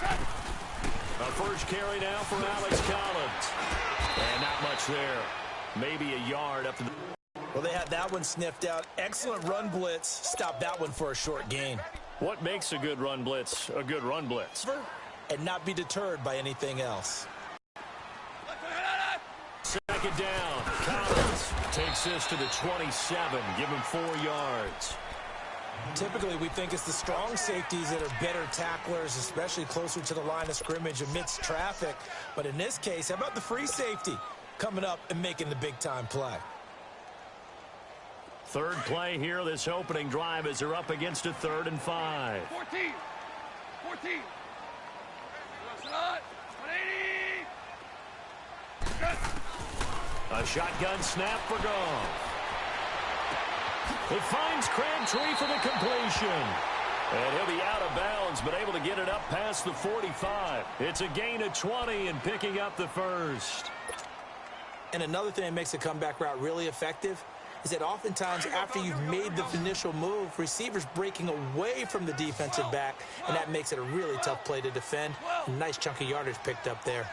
A first carry now for Alex Collins. And not much there. Maybe a yard up to the... Well, they had that one sniffed out. Excellent run blitz. Stop that one for a short gain. What makes a good run blitz a good run blitz? And not be deterred by anything else. Second down. Collins takes this to the 27. Give him 4 yards. Typically, we think it's the strong safeties that are better tacklers, especially closer to the line of scrimmage amidst traffic. But in this case, how about the free safety coming up and making the big-time play? Third play here, this opening drive, as they're up against a 3rd and 5. 14. A shotgun snap for Goff. It finds Crabtree for the completion. And he'll be out of bounds, but able to get it up past the 45. It's a gain of 20 and picking up the first. And another thing that makes a comeback route really effective is that oftentimes after you've made the initial move, receivers breaking away from the defensive back, and that makes it a really tough play to defend. A nice chunk of yardage picked up there.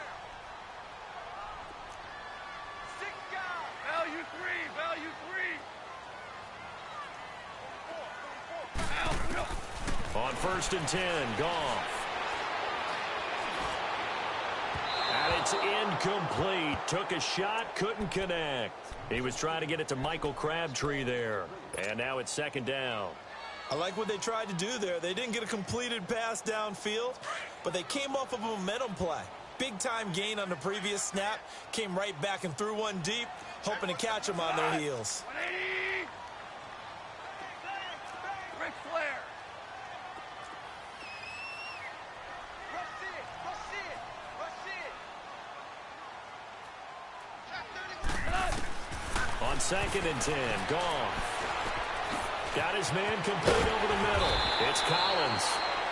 Value three. On 1st and 10, Goff. And it's incomplete. Took a shot, couldn't connect. He was trying to get it to Michael Crabtree there. And now it's 2nd down. I like what they tried to do there. They didn't get a completed pass downfield, but they came off of a momentum play. Big-time gain on the previous snap. Came right back and threw one deep, hoping to catch them on their heels. 180. Ric Flair. On 2nd and 10, Goff. Got his man complete over the middle. It's Collins.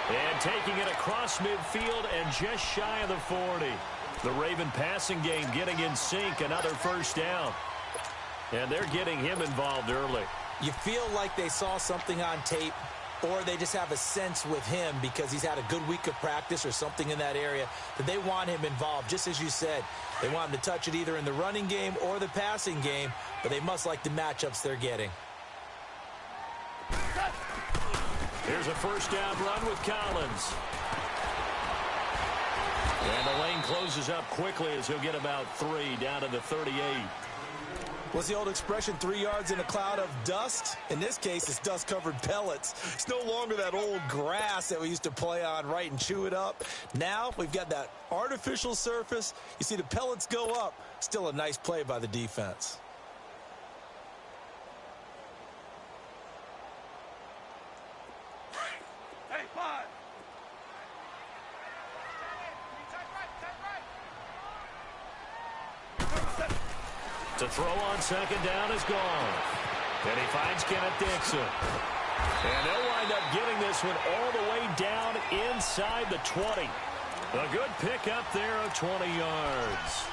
And taking it across midfield and just shy of the 40. The Raven passing game getting in sync. Another 1st down. And they're getting him involved early. You feel like they saw something on tape, or they just have a sense with him because he's had a good week of practice or something in that area that they want him involved. Just as you said, they want him to touch it either in the running game or the passing game, but they must like the matchups they're getting. Here's a 1st down run with Collins. And the lane closes up quickly as he'll get about 3 down to the 38. What's the old expression, 3 yards in a cloud of dust? In this case, it's dust-covered pellets. It's no longer that old grass that we used to play on, right, and chew it up. Now we've got that artificial surface. You see the pellets go up. Still a nice play by the defense. Hey, 5. To throw on 2nd down is Goff. And he finds Kenneth Dixon. And they'll wind up getting this one all the way down inside the 20. A good pickup there of 20 yards.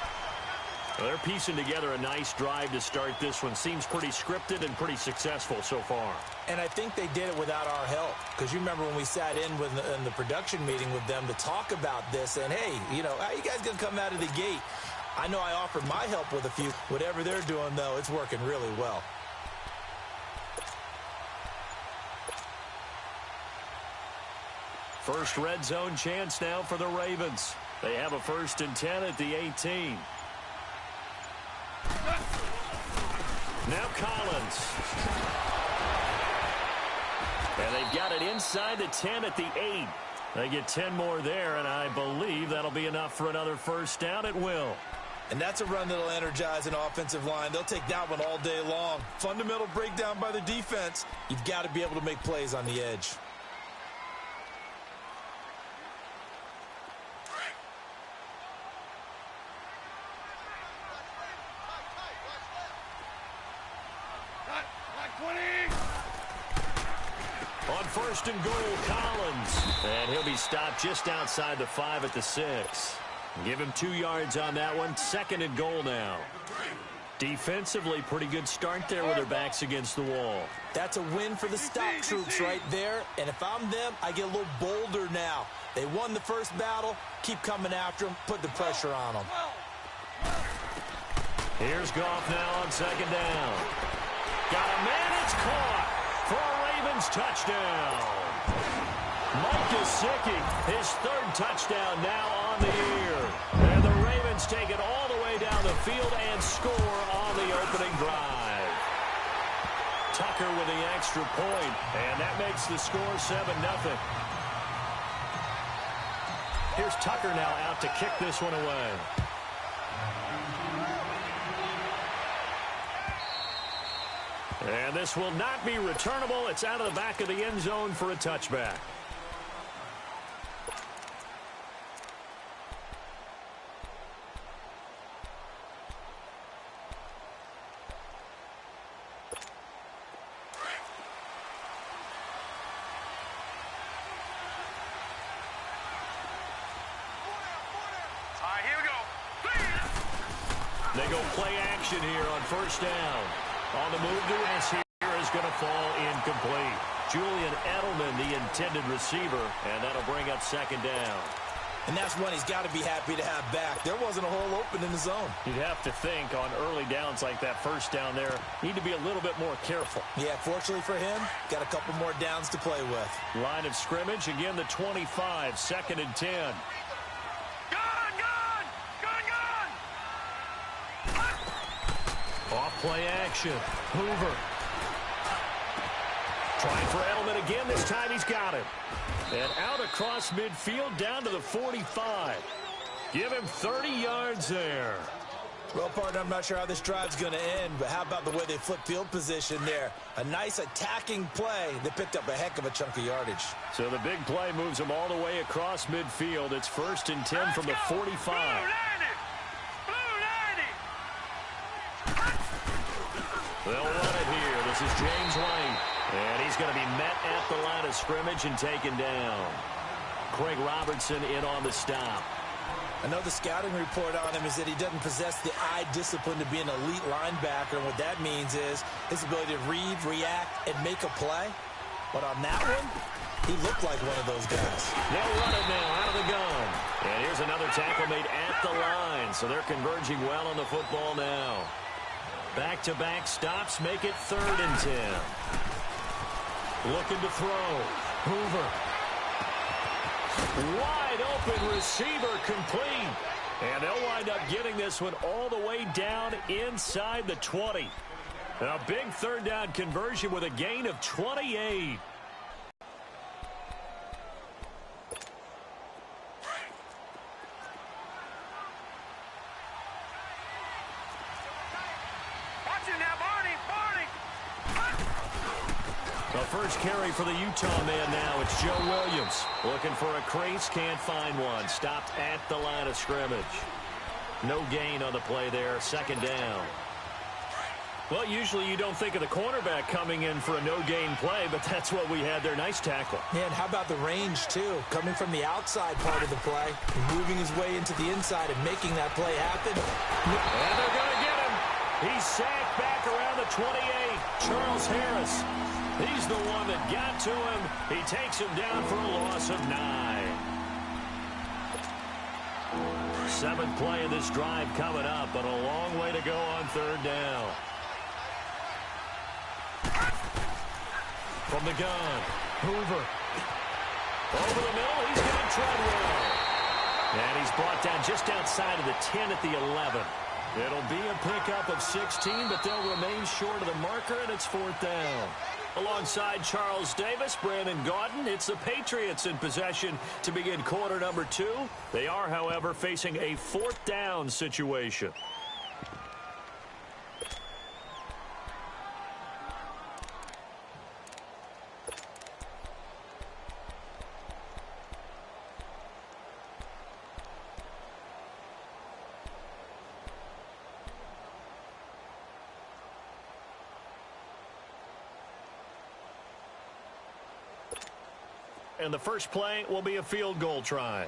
Well, they're piecing together a nice drive to start this one. Seems pretty scripted and pretty successful so far. And I think they did it without our help. Because you remember when we sat in the production meeting with them to talk about this. And, hey, you know, how you guys going to come out of the gate? I know I offered my help with a few. Whatever they're doing, though, it's working really well. First red zone chance now for the Ravens. They have a 1st and 10 at the 18. Now Collins. And they've got it inside the 10 at the 8. They get 10 more there, and I believe that'll be enough for another 1st down. It will. And that's a run that'll energize an offensive line. They'll take that one all day long. Fundamental breakdown by the defense. You've got to be able to make plays on the edge. On 1st and goal, Collins. And he'll be stopped just outside the 5 at the 6. Give him 2 yards on that one. 2nd and goal now. Defensively, pretty good start there with their backs against the wall. That's a win for the stop troops right there. And if I'm them, I get a little bolder now. They won the first battle. Keep coming after them. Put the pressure on them. Here's Goff now on second down. Got a man. It's caught for a Ravens touchdown. Mike Gesicki, his third touchdown now on the year. And the Ravens take it all the way down the field and score on the opening drive. Tucker with the extra point, and that makes the score 7-0. Here's Tucker now out to kick this one away. And this will not be returnable. It's out of the back of the end zone for a touchback. They go play action here on first down. On the move to S here is going to fall incomplete. Julian Edelman, the intended receiver, and that'll bring up second down. And that's one he's got to be happy to have back. There wasn't a hole open in the zone. You'd have to think on early downs like that first down there, need to be a little bit more careful. Yeah, fortunately for him, got a couple more downs to play with. Line of scrimmage, again the 25, 2nd and 10. Off play action. Hoover. Trying for Edelman again. This time he's got him. And out across midfield down to the 45. Give him 30 yards there. Well, partner, I'm not sure how this drive's going to end, but how about the way they flip field position there? A nice attacking play that picked up a heck of a chunk of yardage. So the big play moves them all the way across midfield. It's 1st and 10 from the 45. They'll run it here. This is James White. And he's going to be met at the line of scrimmage and taken down. Craig Robertson in on the stop. I know the scouting report on him is that he doesn't possess the eye discipline to be an elite linebacker. And what that means is his ability to read, react, and make a play. But on that one, he looked like one of those guys. They'll run it now out of the gun. And here's another tackle made at the line. So they're converging well on the football now. Back-to-back stops make it 3rd and 10. Looking to throw. Hoover. Wide open receiver complete. And they'll wind up getting this one all the way down inside the 20. A big 3rd down conversion with a gain of 28. The first carry for the Utah man now. It's Joe Williams. Looking for a crease, can't find one. Stopped at the line of scrimmage. No gain on the play there. 2nd down. Well, usually you don't think of the cornerback coming in for a no-gain play, but that's what we had there. Nice tackle. Yeah, and how about the range, too? Coming from the outside part of the play, moving his way into the inside and making that play happen. And they're going to get him. He's sacked back around the 28. Charles Harris. He's the one that got to him. He takes him down for a loss of 9. 7th play of this drive coming up, but a long way to go on 3rd down. From the gun, Hoover. Over the middle, he's going to Treadwell. And he's brought down just outside of the 10 at the 11. It'll be a pickup of 16, but they'll remain short of the marker, and it's 4th down. Alongside Charles Davis, Brandon Gaudin, it's the Patriots in possession to begin quarter number 2. They are, however, facing a 4th down situation. And the first play will be a field goal try.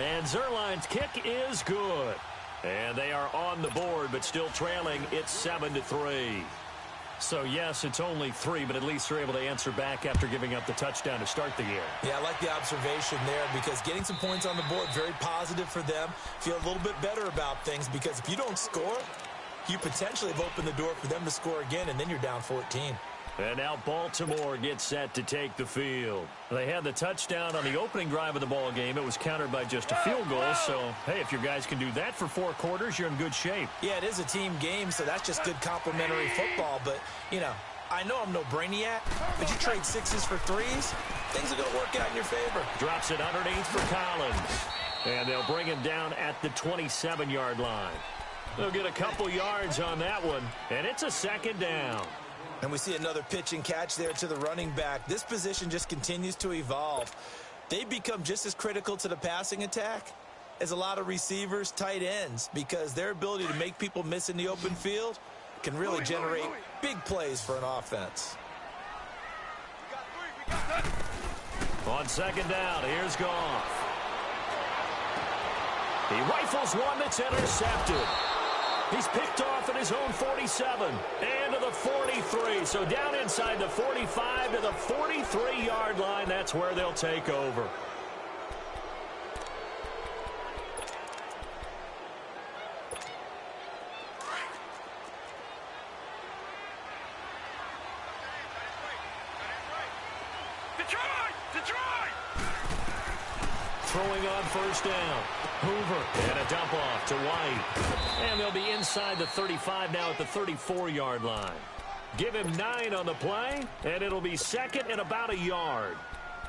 And Zerline's kick is good. And they are on the board, but still trailing. It's 7-3. So, yes, it's only 3, but at least they're able to answer back after giving up the touchdown to start the game. Yeah, I like the observation there because getting some points on the board, very positive for them. Feel a little bit better about things because if you don't score, you potentially have opened the door for them to score again, and then you're down 14. And now Baltimore gets set to take the field. They had the touchdown on the opening drive of the ball game. It was countered by just a field goal. So, hey, if your guys can do that for 4 quarters, you're in good shape. Yeah, it is a team game, so that's just good complementary football. But, you know, I know I'm no brainiac, but you trade 6s for 3s, things are going to work out in your favor. Drops it underneath for Collins. And they'll bring him down at the 27-yard line. They'll get a couple yards on that one, and it's a 2nd down. And we see another pitch and catch there to the running back. This position just continues to evolve. They become just as critical to the passing attack as a lot of receivers, tight ends, because their ability to make people miss in the open field can really generate big plays for an offense. On 2nd down, here's Goff. He rifles one that's intercepted. He's picked off at his own 47 and to the 43. So down inside the 45 to the 43-yard line. That's where they'll take over. Throwing on 1st down. Hoover and a dump off to White. And they'll be inside the 35 now at the 34-yard line. Give him 9 on the play, and it'll be 2nd and about a yard.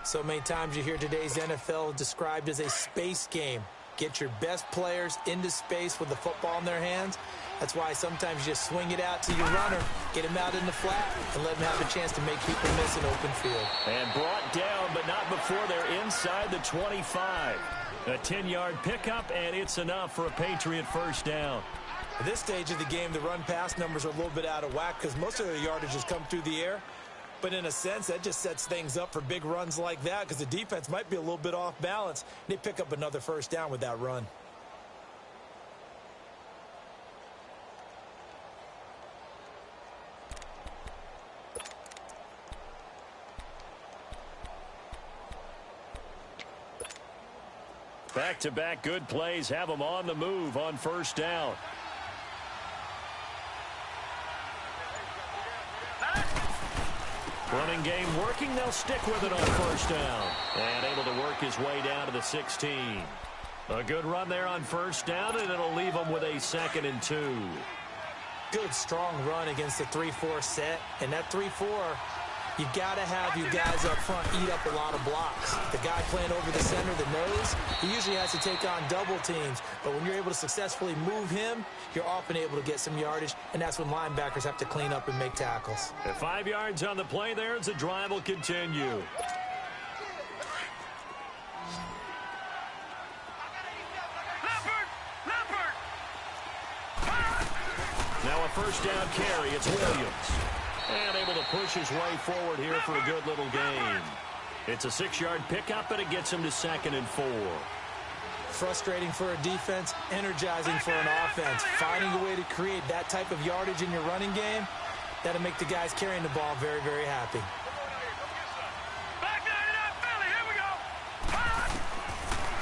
So many times you hear today's NFL described as a space game. Get your best players into space with the football in their hands. That's why sometimes you just swing it out to your runner, get him out in the flat, and let him have a chance to make people miss an open field. And brought down, but not before they're inside the 25. A 10-yard pickup, and it's enough for a Patriot 1st down. At this stage of the game, the run-pass numbers are a little bit out of whack because most of their yardage has come through the air. But in a sense, that just sets things up for big runs like that because the defense might be a little bit off balance. They pick up another 1st down with that run. Back-to-back good plays have them on the move on 1st down. Running game working. They'll stick with it on 1st down. And able to work his way down to the 16. A good run there on 1st down, and it'll leave them with a 2nd and 2. Good, strong run against the 3-4 set. And that 3-4, you got to have you guys up front eat up a lot of blocks. The guy playing over the center, the nose, he usually has to take on double teams. But when you're able to successfully move him, you're often able to get some yardage, and that's when linebackers have to clean up and make tackles. At 5 yards on the play there as the drive will continue. Now a 1st down carry. It's Williams. And able to push his way forward here for a good little gain. It's a 6-yard pickup, and it gets him to 2nd and 4. Frustrating for a defense, energizing for an offense. Finding a way to create that type of yardage in your running game, that'll make the guys carrying the ball very, very happy.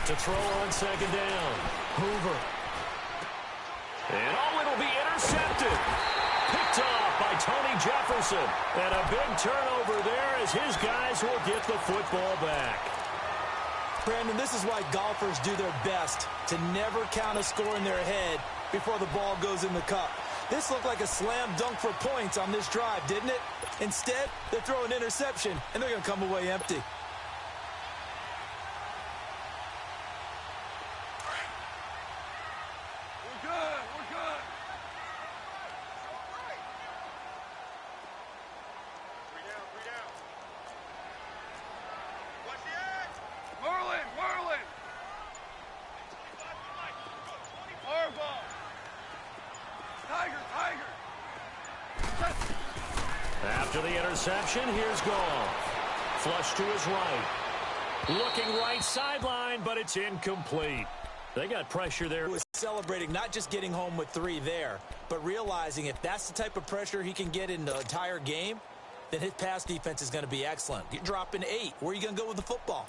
To throw on 2nd down. Hoover. And it'll be intercepted. Picked off by Tony Jefferson. And a big turnover there as his guys will get the football back. Brandon, this is why golfers do their best to never count a score in their head before the ball goes in the cup. This looked like a slam dunk for points on this drive, didn't it? Instead, they throw an interception, and they're going to come away empty. After the interception, here's Goff. Flush to his right. Looking right sideline, but it's incomplete. They got pressure there. He was celebrating not just getting home with 3 there, but realizing if that's the type of pressure he can get in the entire game, then his pass defense is going to be excellent. You're dropping 8. Where are you going to go with the football?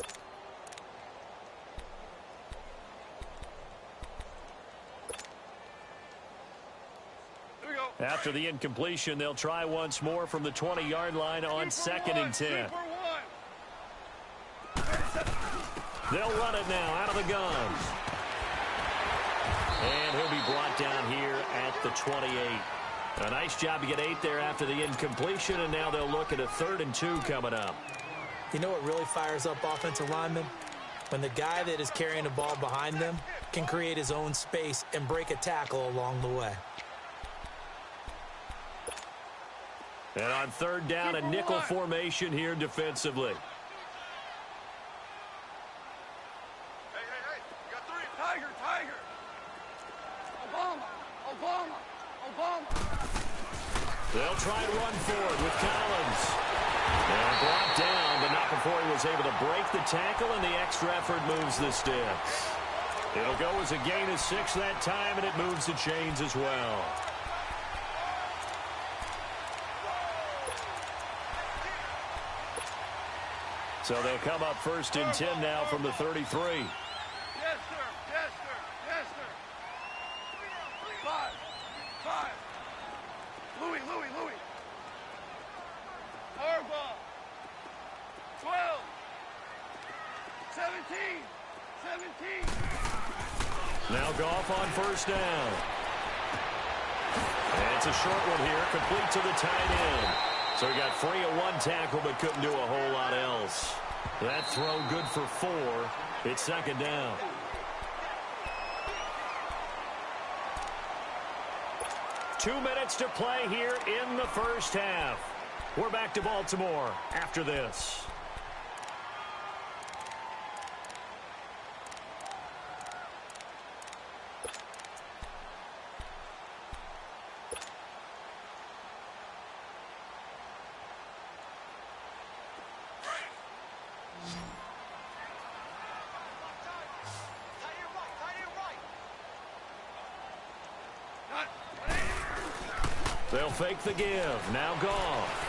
Here we go. After the incompletion, they'll try once more from the 20-yard line on 2nd and 10. They'll run it now out of the gun. And he'll be brought down here at the 28. A nice job to get 8 there after the incompletion, and now they'll look at a 3rd and 2 coming up. You know what really fires up offensive linemen? When the guy that is carrying the ball behind them can create his own space and break a tackle along the way. And on 3rd down, a nickel formation here defensively. Hey, you got 3. Tiger, Tiger. Obama. They'll try to run forward with Collins. And brought down, but not before he was able to break the tackle, and the extra effort moves the sticks. It'll go as a gain of 6 that time, and it moves the chains as well. So they'll come up 1st and 10 now from the 33. Yes, sir. 5. Louis. Harbaugh. 12. 17. Now Goff on 1st down. And it's a short one here, complete to the tight end. So he got free of 1 tackle, but couldn't do a whole lot else. That throw good for 4. It's 2nd down. Two minutes to play here in the first half. We're back to Baltimore after this. They'll fake the give. Now Goff.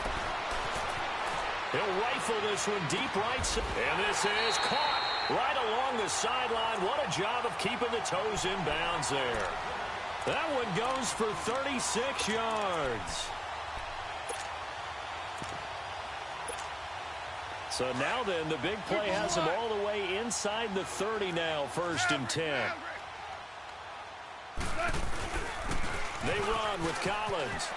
He'll rifle this one deep right. And this is caught right along the sideline. What a job of keeping the toes in bounds there. That one goes for 36 yards. So now then, the big play has him all the way inside the 30 now, 1st and 10. They run with Collins.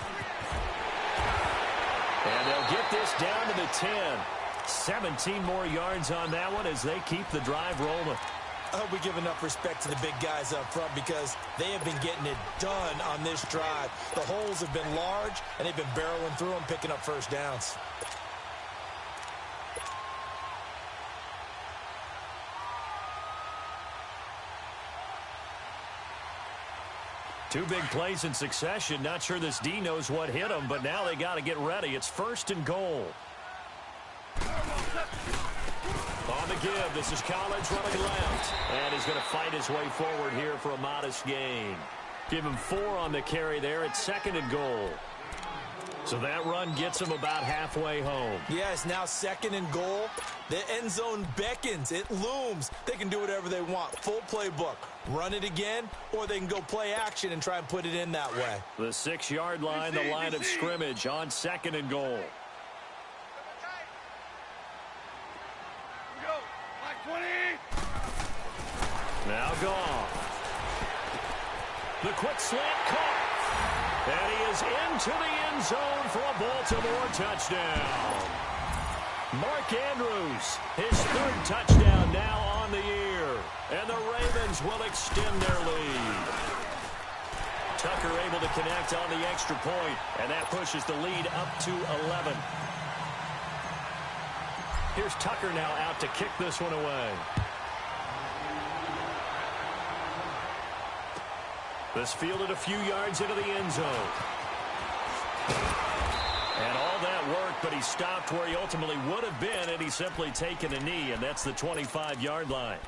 And they'll get this down to the 10. 17 more yards on that one as they keep the drive rolling. I hope we give enough respect to the big guys up front because they have been getting it done on this drive. The holes have been large, and they've been barreling through them, picking up 1st downs. Two big plays in succession. Not sure this D knows what hit him, but now they got to get ready. It's 1st and goal. On the give, this is Collins running left. And he's going to fight his way forward here for a modest gain. Give him 4 on the carry there at 2nd and goal. So that run gets him about halfway home. Yeah, it's now 2nd and goal. The end zone beckons. It looms. They can do whatever they want. Full playbook. Run it again, or they can go play action and try and put it in that way. The 6-yard line, the line of scrimmage on 2nd and goal. Go. Like 20. Now Goff. The quick slant caught. And he is into the end zone for a Baltimore touchdown. Mark Andrews, his 3rd touchdown now on the year. And the Ravens will extend their lead. Tucker able to connect on the extra point, and that pushes the lead up to 11. Here's Tucker now out to kick this one away. This fielded a few yards into the end zone. And all that that work, but he stopped where he ultimately would have been, and he's simply taken a knee, and that's the 25-yard line.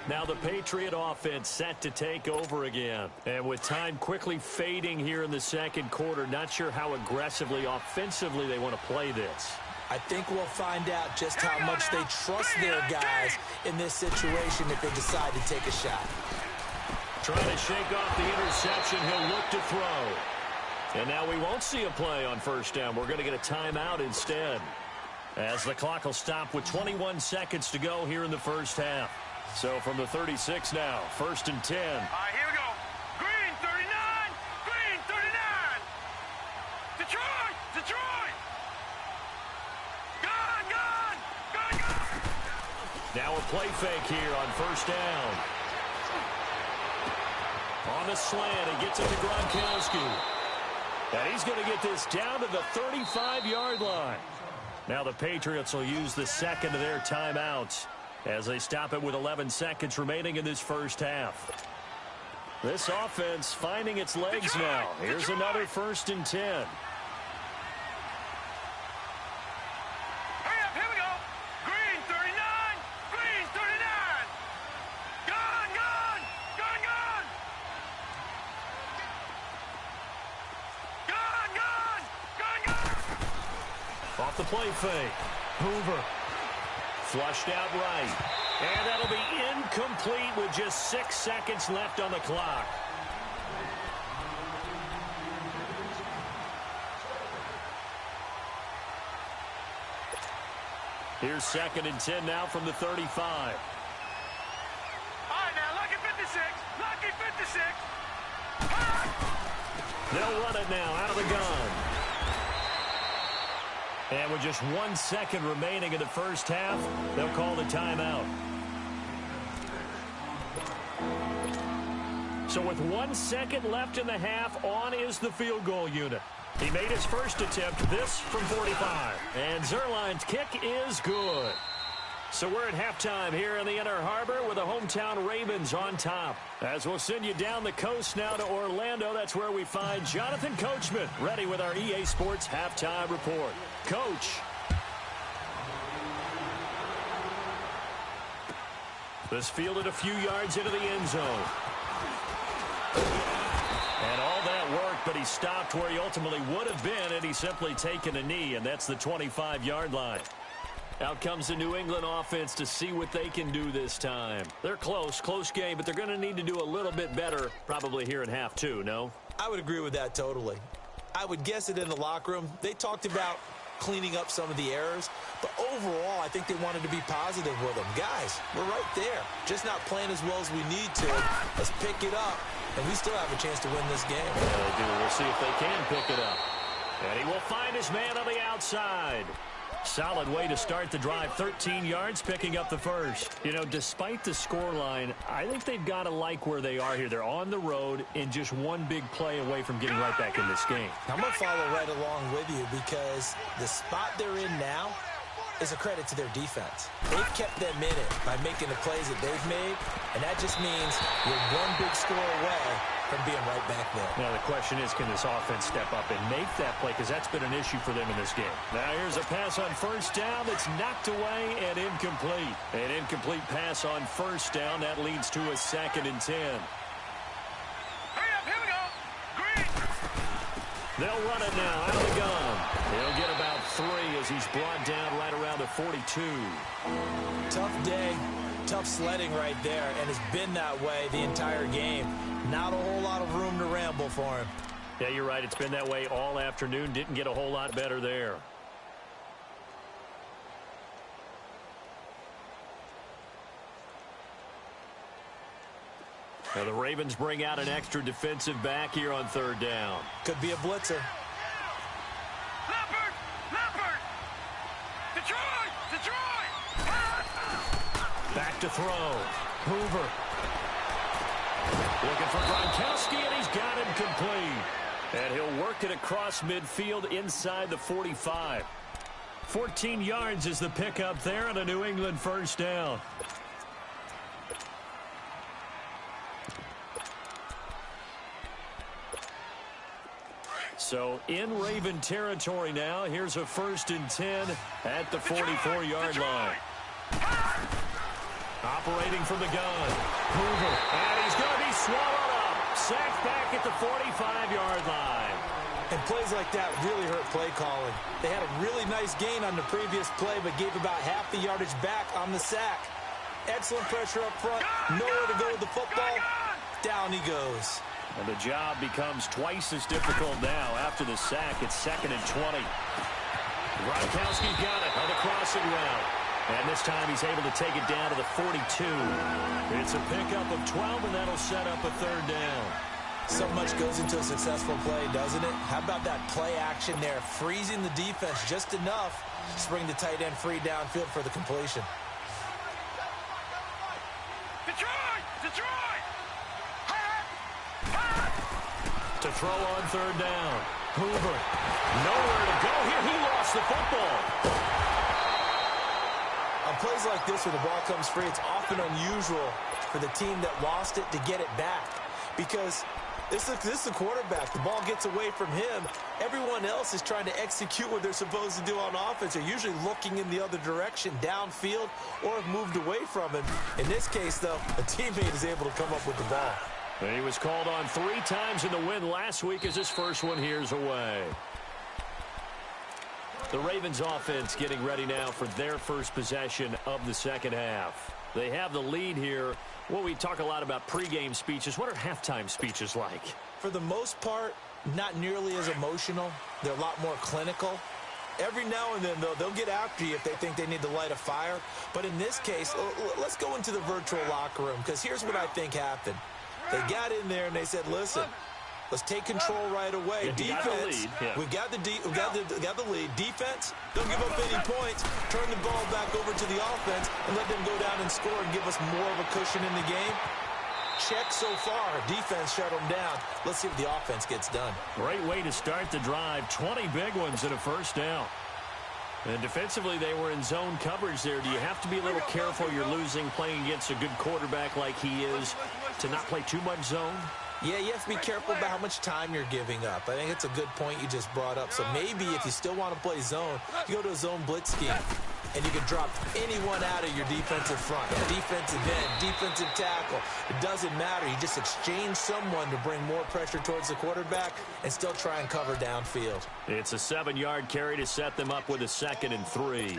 Now the Patriot offense set to take over again. And with time quickly fading here in the second quarter, not sure how aggressively, offensively they want to play this. I think we'll find out just how much they trust their guys in this situation if they decide to take a shot. Trying to shake off the interception. He'll look to throw. And now we won't see a play on first down. We're going to get a timeout instead, as the clock will stop with 21 seconds to go here in the first half. So from the 36 now, 1st and 10. All right, here we go. Green 39. Green 39. Detroit. Detroit. Gone, gone. Gone, gone. Now a play fake here on first down. On the slant, he gets it to Gronkowski. And he's going to get this down to the 35-yard line. Now the Patriots will use the second of their timeouts as they stop it with 11 seconds remaining in this first half. This offense finding its legs now. Here's another 1st and 10. Hurry up, here we go. Green 39. Green 39. Gone, gone. Gone, gone. Gone, gone. Gone, gone. Off the play fake. Hoover. Flushed out right. And that'll be incomplete with just 6 seconds left on the clock. Here's 2nd and 10 now from the 35. All right, now, lucky 56. Lucky 56. They'll run it now out of the gun. And with just 1 second remaining in the first half, they'll call the timeout. So with 1 second left in the half, on is the field goal unit. He made his first attempt, this from 45. And Zerline's kick is good. So we're at halftime here in the Inner Harbor with the hometown Ravens on top. As we'll send you down the coast now to Orlando, that's where we find Jonathan Coachman, ready with our EA Sports halftime report. Coach. This fielded a few yards into the end zone. And all that worked, but he stopped where he ultimately would have been, and he's simply taken a knee, and that's the 25-yard line. Out comes the New England offense to see what they can do this time. They're close game, but they're going to need to do a little bit better probably here in half two, no? I would agree with that totally. I would guess it in the locker room. They talked about cleaning up some of the errors, but overall, I think they wanted to be positive with them. Guys, we're right there. Just not playing as well as we need to. Let's pick it up, and we still have a chance to win this game. Yeah, they do. We'll see if they can pick it up. And he will find his man on the outside. Solid way to start the drive. 13 yards, picking up the first. You know, despite the scoreline, I think they've got to like where they are here. They're on the road and just one big play away from getting right back in this game. I'm going to follow right along with you because the spot they're in now is a credit to their defense. They've kept them in it by making the plays that they've made, and that just means you're one big score away from being right back there. Now, the question is, can this offense step up and make that play? Because that's been an issue for them in this game. Now, here's a pass on first down that's knocked away and incomplete. An incomplete pass on first down. That leads to a 2nd and 10. Hurry up, here we go. Green. They'll run it now out of the gun. He'll get about 3 as he's brought down right around the 42. Tough day, tough sledding right there, and it's been that way the entire game. Not a whole lot of room to ramble for him. Yeah, you're right. It's been that way all afternoon. Didn't get a whole lot better there. Now the Ravens bring out an extra defensive back here on 3rd down. Could be a blitzer. Leopard. Leopard. Detroit. Detroit. Back to throw. Hoover. Looking for Gronkowski, and he's got him complete. And he'll work it across midfield inside the 45. 14 yards is the pickup there on a New England first down. So in Raven territory now. Here's a 1st and 10 at the 44-yard line. Operating from the gun. Hoover. And he's going to be swallowed up. Sacked back at the 45-yard line. And plays like that really hurt play calling. They had a really nice gain on the previous play, but gave about half the yardage back on the sack. Excellent pressure up front. Nowhere to go with the football. Down he goes. And the job becomes twice as difficult now after the sack. It's 2nd and 20. Gronkowski's got it on the crossing route. And this time he's able to take it down to the 42. It's a pickup of 12, and that'll set up a 3rd down. So much goes into a successful play, doesn't it? How about that play action there? Freezing the defense just enough to bring the tight end free downfield for the completion. To throw on 3rd down. Hoover. Nowhere to go here. He lost the football. On plays like this, when the ball comes free, it's often unusual for the team that lost it to get it back. Because this is the quarterback. The ball gets away from him. Everyone else is trying to execute what they're supposed to do on offense. They're usually looking in the other direction, downfield, or have moved away from him. In this case, though, a teammate is able to come up with the ball. He was called on 3 times in the win last week as his first one here's away. The Ravens offense getting ready now for their first possession of the second half. They have the lead here. Well, we talk a lot about pregame speeches. What are halftime speeches like? For the most part, not nearly as emotional. They're a lot more clinical. Every now and then, though, they'll get after you if they think they need to light a fire. But in this case, let's go into the virtual locker room, because here's what I think happened. They got in there and they said, listen, let's take control right away. Defense, we got the lead. Defense, don't give up any points. Turn the ball back over to the offense and let them go down and score and give us more of a cushion in the game. Check so far. Defense shut them down. Let's see what the offense gets done. Great way to start the drive. 20 big ones and a 1st down. And defensively, they were in zone coverage there. Do you have to be a little careful? You're losing, playing against a good quarterback like he is, to not play too much zone? Yeah, you have to be careful about how much time you're giving up. I think it's a good point you just brought up. So maybe if you still want to play zone, you go to a zone blitz scheme. And you can drop anyone out of your defensive front. Defensive end, defensive tackle. It doesn't matter. You just exchange someone to bring more pressure towards the quarterback and still try and cover downfield. It's a 7-yard carry to set them up with a 2nd and 3.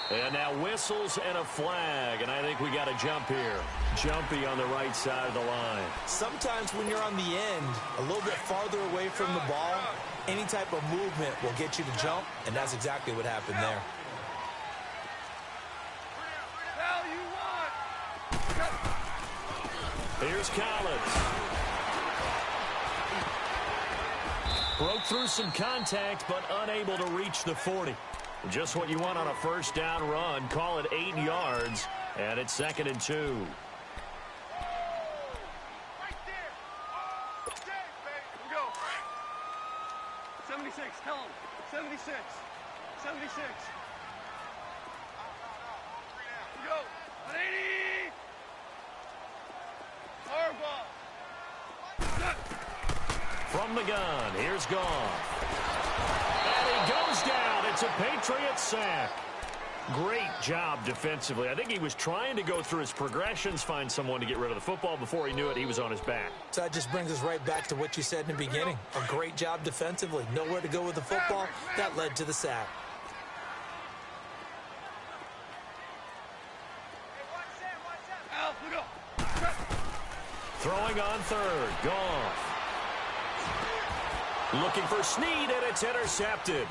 And now whistles and a flag, and I think we got a jump here. Jumpy on the right side of the line. Sometimes when you're on the end, a little bit farther away from the ball, any type of movement will get you to jump, and that's exactly what happened there. Here's Collins. Broke through some contact, but unable to reach the 40. Just what you want on a 1st down run. Call it 8 yards, and it's 2nd and 2. Right there. Jay, baby. We go. 76, tell him. 76. 76. We go. 180. Hard ball. From the gun, here's Goff. And he goes down. It's a Patriot sack. Great job defensively. I think he was trying to go through his progressions, find someone to get rid of the football. Before he knew it, he was on his back. So that just brings us right back to what you said in the beginning. A great job defensively. Nowhere to go with the football. That led to the sack. Throwing on 3rd. Goff. Looking for Snead, and it's intercepted.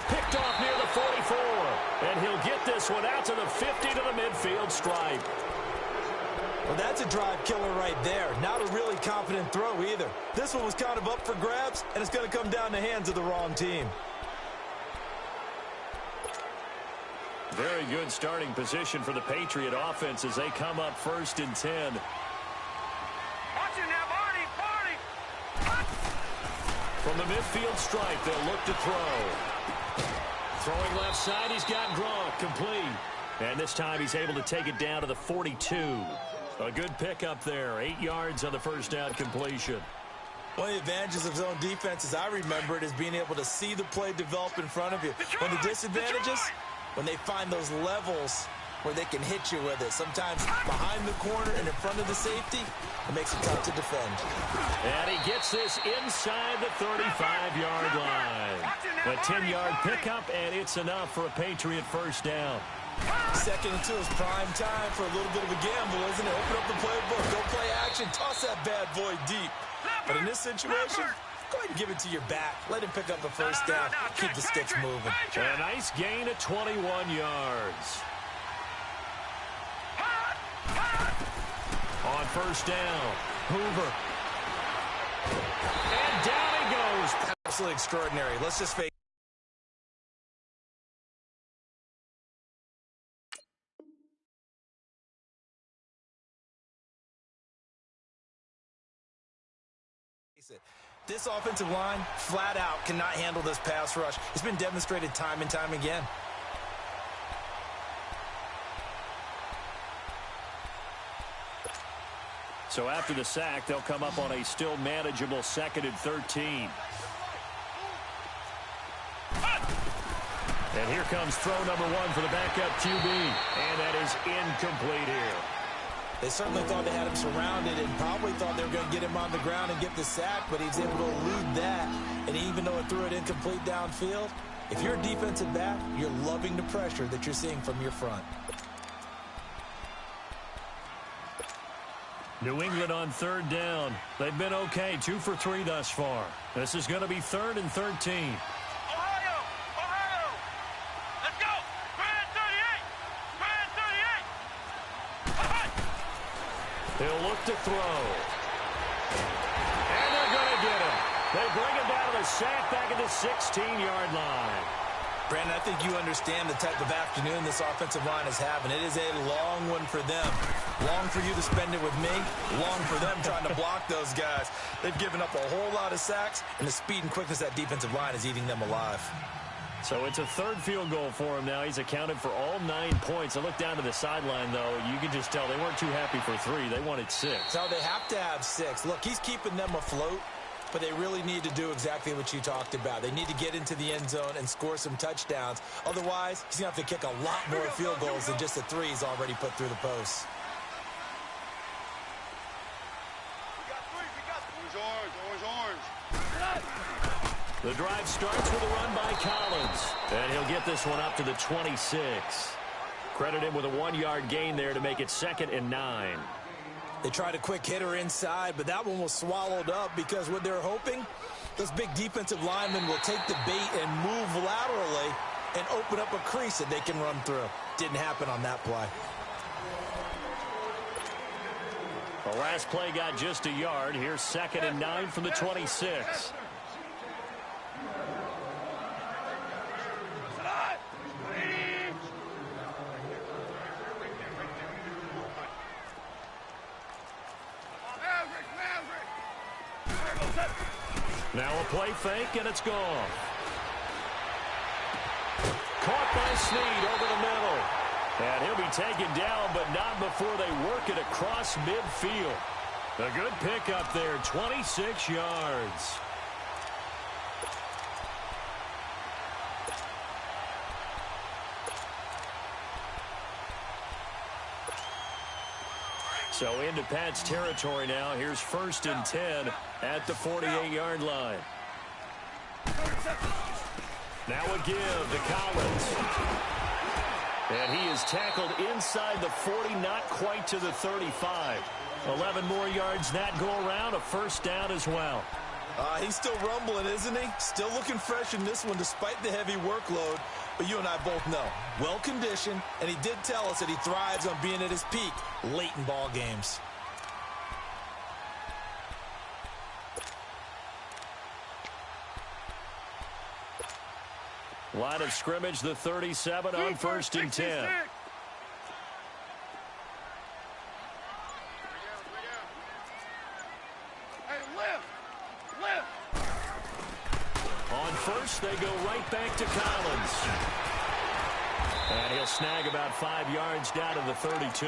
Picked off near the 44. And he'll get this one out to the 50 to the midfield stripe. Well, that's a drive killer right there. Not a really confident throw either. This one was kind of up for grabs, and it's going to come down the hands of the wrong team. Very good starting position for the Patriot offense as they come up 1st and 10. Watch it now, From the midfield stripe, they'll look to throw. Throwing left side, he's got Gronk, complete. And this time he's able to take it down to the 42. A good pickup there, 8 yards on the first down completion. One of the advantages of zone defense, as I remember it, is being able to see the play develop in front of you. One of the disadvantages, when they find those levels where they can hit you with it. Sometimes behind the corner and in front of the safety, it makes it tough to defend. And he gets this inside the 35-yard line. A 10-yard pickup, and it's enough for a Patriot first down. 2nd and 2 is prime time for a little bit of a gamble, isn't it? Open up the playbook, go play action, toss that bad boy deep. But in this situation, go ahead and give it to your back. Let him pick up a first down. Keep the sticks moving. A nice gain of 21 yards. On first down, Hoover. And down he goes. Absolutely extraordinary. Let's just face it. This offensive line, flat out, cannot handle this pass rush. It's been demonstrated time and time again. So after the sack, they'll come up on a still manageable 2nd and 13. And here comes throw number 1 for the backup QB. And that is incomplete here. They certainly thought they had him surrounded and probably thought they were going to get him on the ground and get the sack, but he was able to elude that. And even though it threw it incomplete downfield, if you're a defensive back, you're loving the pressure that you're seeing from your front. New England on 3rd down. They've been okay, 2 for 3 thus far. This is going to be 3rd and 13. Ohio! Ohio! Let's go! Grand 38! Grand 38! He'll look to throw. And they're going to get him. They bring him down to the sack back at the 16-yard line. Brandon, I think you understand the type of afternoon this offensive line is having. It is a long one for them. Long for you to spend it with me. Long for them trying to block those guys. They've given up a whole lot of sacks, and the speed and quickness of that defensive line is eating them alive. So it's a 3rd field goal for him now. He's accounted for all 9 points. I look down to the sideline, though. You can just tell they weren't too happy for 3. They wanted 6. So they have to have 6. Look, he's keeping them afloat, but they really need to do exactly what you talked about. They need to get into the end zone and score some touchdowns. Otherwise, he's going to have to kick a lot more field goals than just the 3 he's already put through the posts. The drive starts with a run by Collins. And he'll get this one up to the 26. Credit him with a 1-yard gain there to make it 2nd and 9. They tried a quick hitter inside, but that one was swallowed up because what they're hoping, those big defensive linemen will take the bait and move laterally and open up a crease that they can run through. Didn't happen on that play. The last play got just a yard. Here's 2nd and 9 from the 26. Now a play fake, and it's gone. Caught by Snead over the middle. And he'll be taken down, but not before they work it across midfield. A good pickup there, 26 yards. So into Pat's territory now. Here's 1st and 10 at the 48-yard line. Now a give to Collins. And he is tackled inside the 40, not quite to the 35. 11 more yards that go around, a first down as well. He's still rumbling, isn't he? Still looking fresh in this one despite the heavy workload. But you and I both know, well-conditioned, and he did tell us that he thrives on being at his peak late in ball games. Line of scrimmage, the 37 on 1st and 10. first, they go right back to Collins. And he'll snag about 5 yards down to the 32.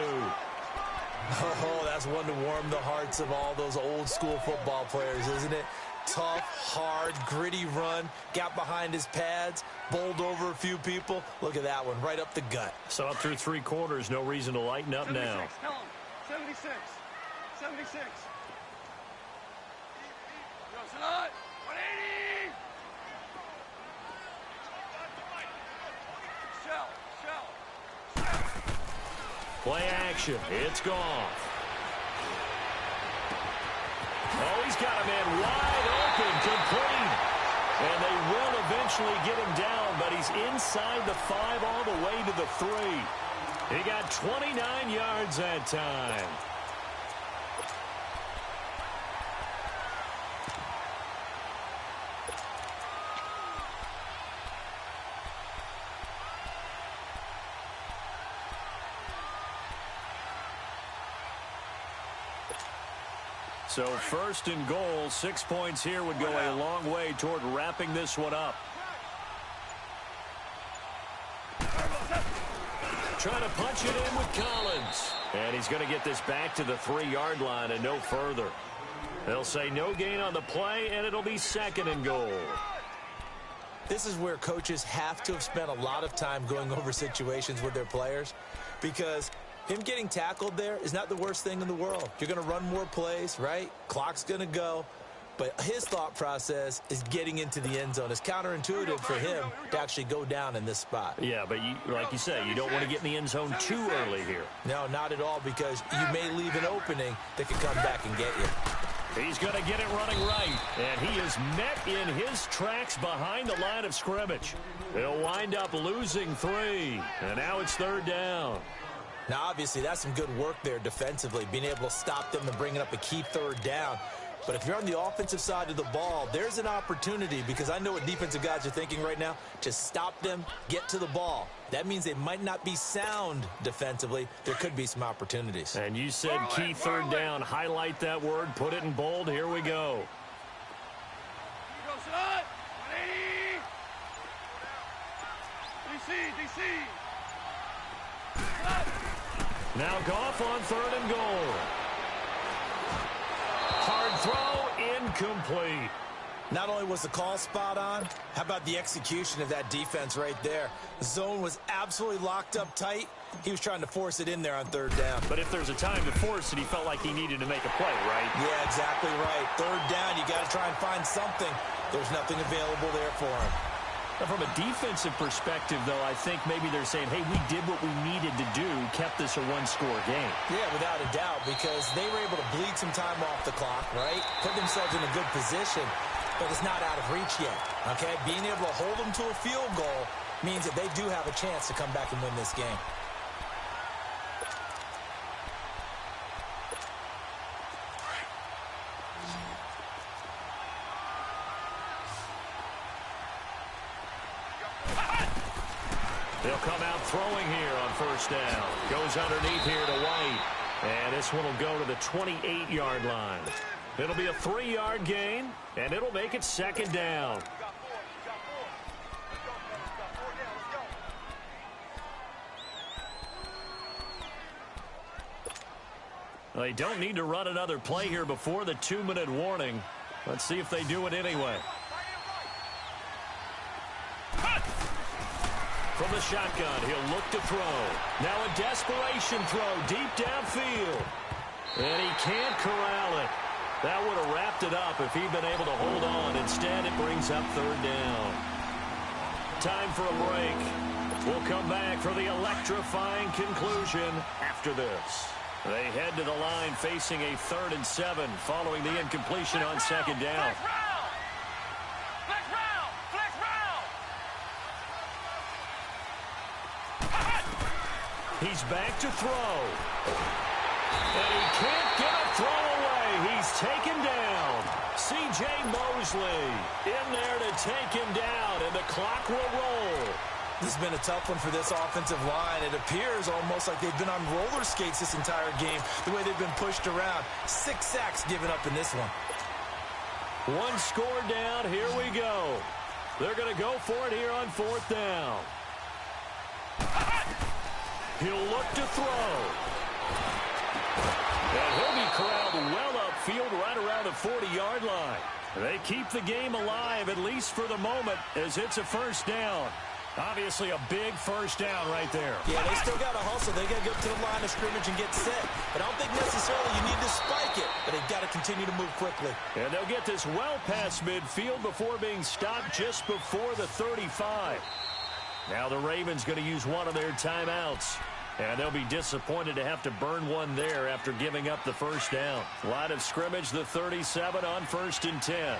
Oh, that's one to warm the hearts of all those old-school football players, isn't it? Tough, hard, gritty run, got behind his pads, bowled over a few people. Look at that one, right up the gut. So up through 3 quarters, no reason to lighten up 76, now. tell him. 76. 76. Goes it on. 180. Shell. Play action. It's gone. Oh, he's got a man wide open, complete. And they will eventually get him down, but he's inside the 5 all the way to the 3. He got 29 yards that time. So first and goal, 6 points here would go a long way toward wrapping this one up. Trying to punch it in with Collins. And he's going to get this back to the 3-yard line and no further. They'll say no gain on the play, and it'll be second and goal. This is where coaches have to have spent a lot of time going over situations with their players, because him getting tackled there is not the worst thing in the world. You're going to run more plays, right? Clock's going to go. But his thought process is getting into the end zone. It's counterintuitive for him to actually go down in this spot. Yeah, but like you say, you don't want to get in the end zone too early here. No, not at all, because you may leave an opening that could come back and get you. He's going to get it running right, and he is met in his tracks behind the line of scrimmage. He'll wind up losing 3, and now it's 3rd down. Now, obviously, that's some good work there defensively, being able to stop them and bringing up a key 3rd down. But if you're on the offensive side of the ball, there's an opportunity, because I know what defensive guys are thinking right now. Just stop them, get to the ball. That means they might not be sound defensively. There could be some opportunities. And you said key 3rd down. Highlight that word. Put it in bold. Here we go. Goes it on. 180. DC. Now Goff on 3rd and goal. Hard throw, incomplete. Not only was the call spot on, how about the execution of that defense right there? The zone was absolutely locked up tight. He was trying to force it in there on 3rd down. But if there's a time to force it, he felt like he needed to make a play, right? Yeah, exactly right. 3rd down, you got to try and find something. There's nothing available there for him. Now, from a defensive perspective, though, I think maybe they're saying, hey, we did what we needed to do, kept this a 1-score game. Yeah, without a doubt, because they were able to bleed some time off the clock, right? Put themselves in a good position, but it's not out of reach yet, okay? Being able to hold them to a field goal means that they do have a chance to come back and win this game. They'll come out throwing here on 1st down. Goes underneath here to White. And this one will go to the 28-yard line. It'll be a 3-yard gain, and it'll make it 2nd down. They don't need to run another play here before the 2-minute warning. Let's see if they do it anyway. From the shotgun, he'll look to throw. Now a desperation throw deep downfield. And he can't corral it. That would have wrapped it up if he'd been able to hold on. Instead, it brings up 3rd down. Time for a break. We'll come back for the electrifying conclusion after this. They head to the line facing a 3rd and 7 following the incompletion on 2nd down. He's back to throw. And he can't get a throw away. He's taken down. C.J. Mosley in there to take him down, and the clock will roll. This has been a tough one for this offensive line. It appears almost like they've been on roller skates this entire game, the way they've been pushed around. 6 sacks given up in this one. 1 score down. Here we go. They're going to go for it here on 4th down. He'll look to throw. And he'll be corralled well upfield right around the 40-yard line. They keep the game alive, at least for the moment, as it's a 1st down. Obviously a big 1st down right there. Yeah, they still got to hustle. They got to go to the line of scrimmage and get set. But I don't think necessarily you need to spike it, but they've got to continue to move quickly. And they'll get this well past midfield before being stopped just before the 35. Now the Ravens going to use one of their timeouts. And they'll be disappointed to have to burn one there after giving up the 1st down. Line of scrimmage, the 37 on 1st and 10.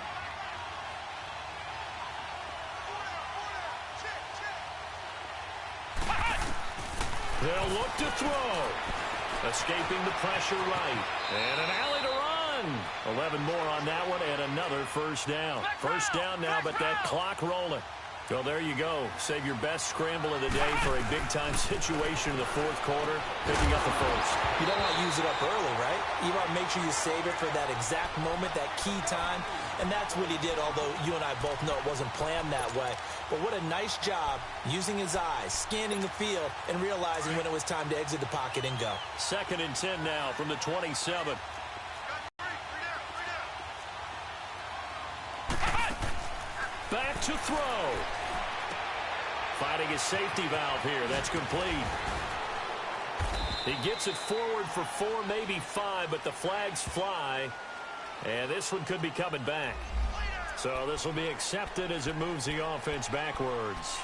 They'll look to throw. Escaping the pressure right. And an alley to run. 11 more on that one and another 1st down. 1st down now, but that clock rolling. Well, there you go. Save your best scramble of the day for a big-time situation in the 4th quarter, picking up the 1st. You don't want to use it up early, right? You want to make sure you save it for that exact moment, that key time. And that's what he did, although you and I both know it wasn't planned that way. But what a nice job using his eyes, scanning the field, and realizing when it was time to exit the pocket and go. 2nd and 10 now from the 27. Back to throw. Fighting his safety valve here. That's complete. He gets it forward for 4, maybe 5, but the flags fly. And this one could be coming back. So this will be accepted as it moves the offense backwards.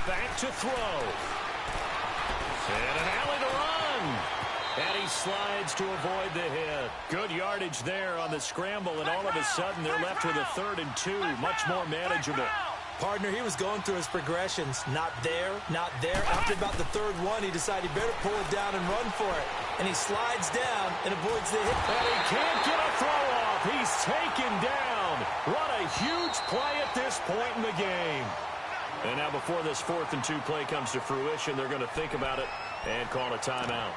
Back to throw. And an alley to run. And he slides to avoid the hit. Good yardage there on the scramble, and all of a sudden they're left with a 3rd and 2. Much more manageable. Partner, he was going through his progressions. Not there, not there. After about the 3rd one, he decided he better pull it down and run for it. And he slides down and avoids the hit. And he can't get a throw off. He's taken down. What a huge play at this point in the game. And now before this 4th and 2 play comes to fruition, they're going to think about it and call a timeout.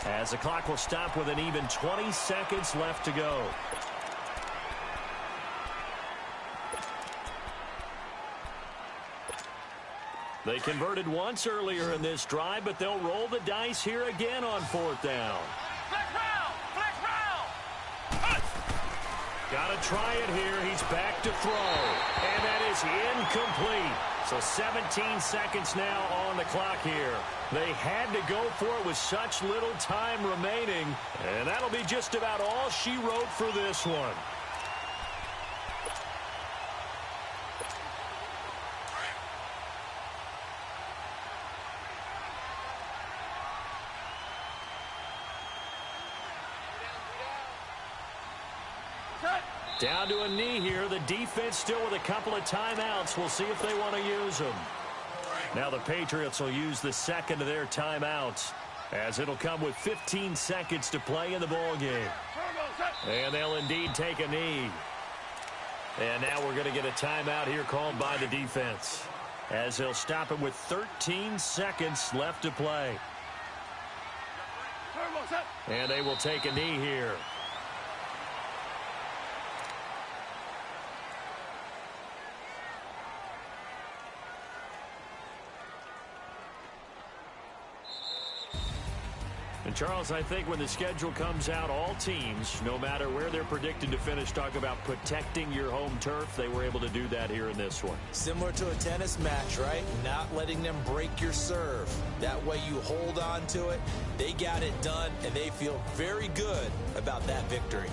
As the clock will stop with an even 20 seconds left to go. They converted once earlier in this drive, but they'll roll the dice here again on 4th down. Flex round! Flex round! Got to try it here. He's back to throw. And that is incomplete. So 17 seconds now on the clock here. They had to go for it with such little time remaining. And that'll be just about all she wrote for this one. Down to a knee here. The defense still with a couple of timeouts. We'll see if they want to use them. Now the Patriots will use the 2nd of their timeouts, as it'll come with 15 seconds to play in the ball game. And they'll indeed take a knee. And now we're going to get a timeout here called by the defense, as they'll stop it with 13 seconds left to play. And they will take a knee here. And Charles, I think when the schedule comes out, all teams, no matter where they're predicted to finish, talk about protecting your home turf. They were able to do that here in this one. Similar to a tennis match, right? Not letting them break your serve. That way you hold on to it. They got it done, and they feel very good about that victory.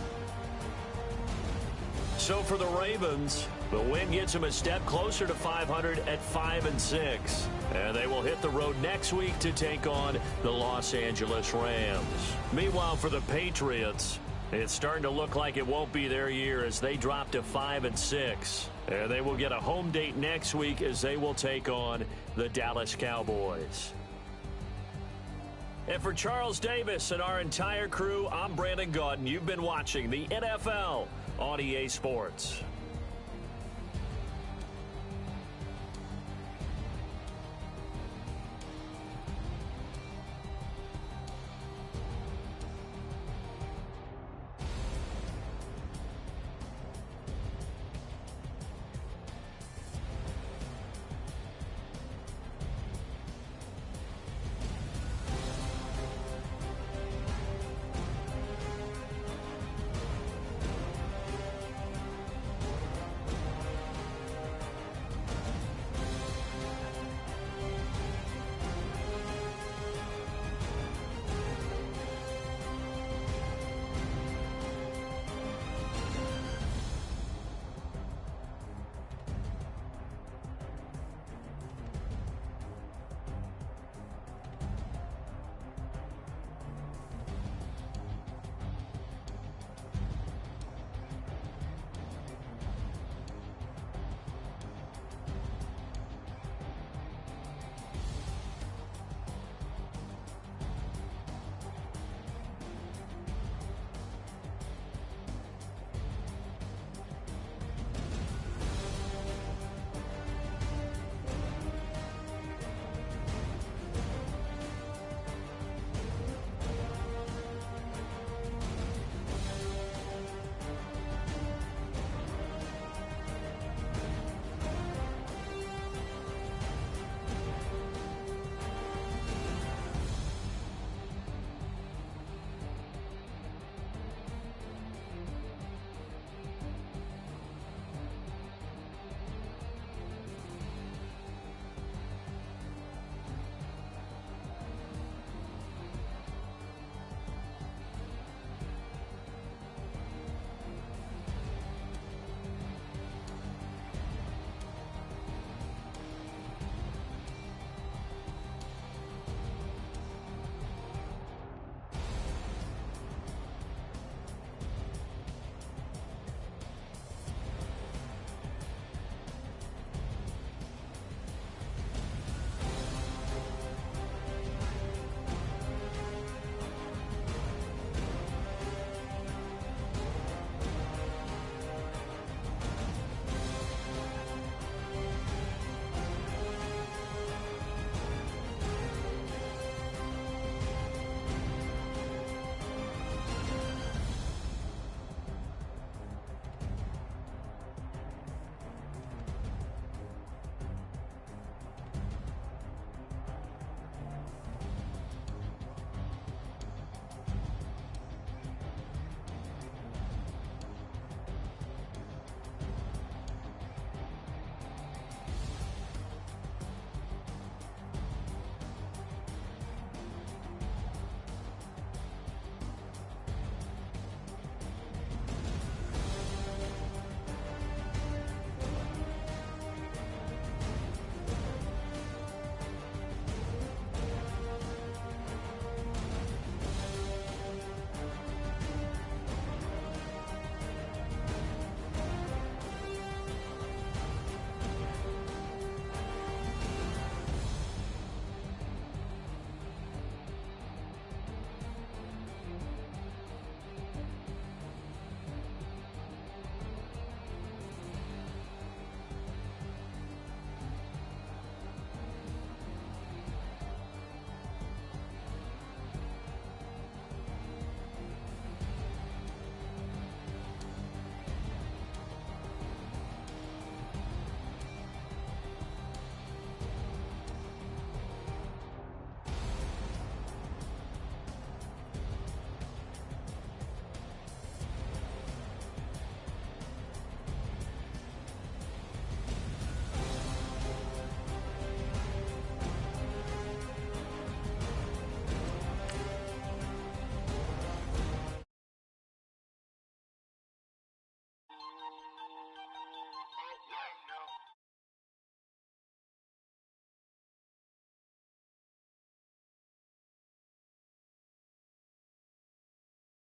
So for the Ravens, the win gets them a step closer to 500 at 5-6. And they will hit the road next week to take on the Los Angeles Rams. Meanwhile, for the Patriots, it's starting to look like it won't be their year as they drop to 5-6. And they will get a home date next week as they will take on the Dallas Cowboys. And for Charles Davis and our entire crew, I'm Brandon Gaudin. You've been watching the NFL on EA Sports.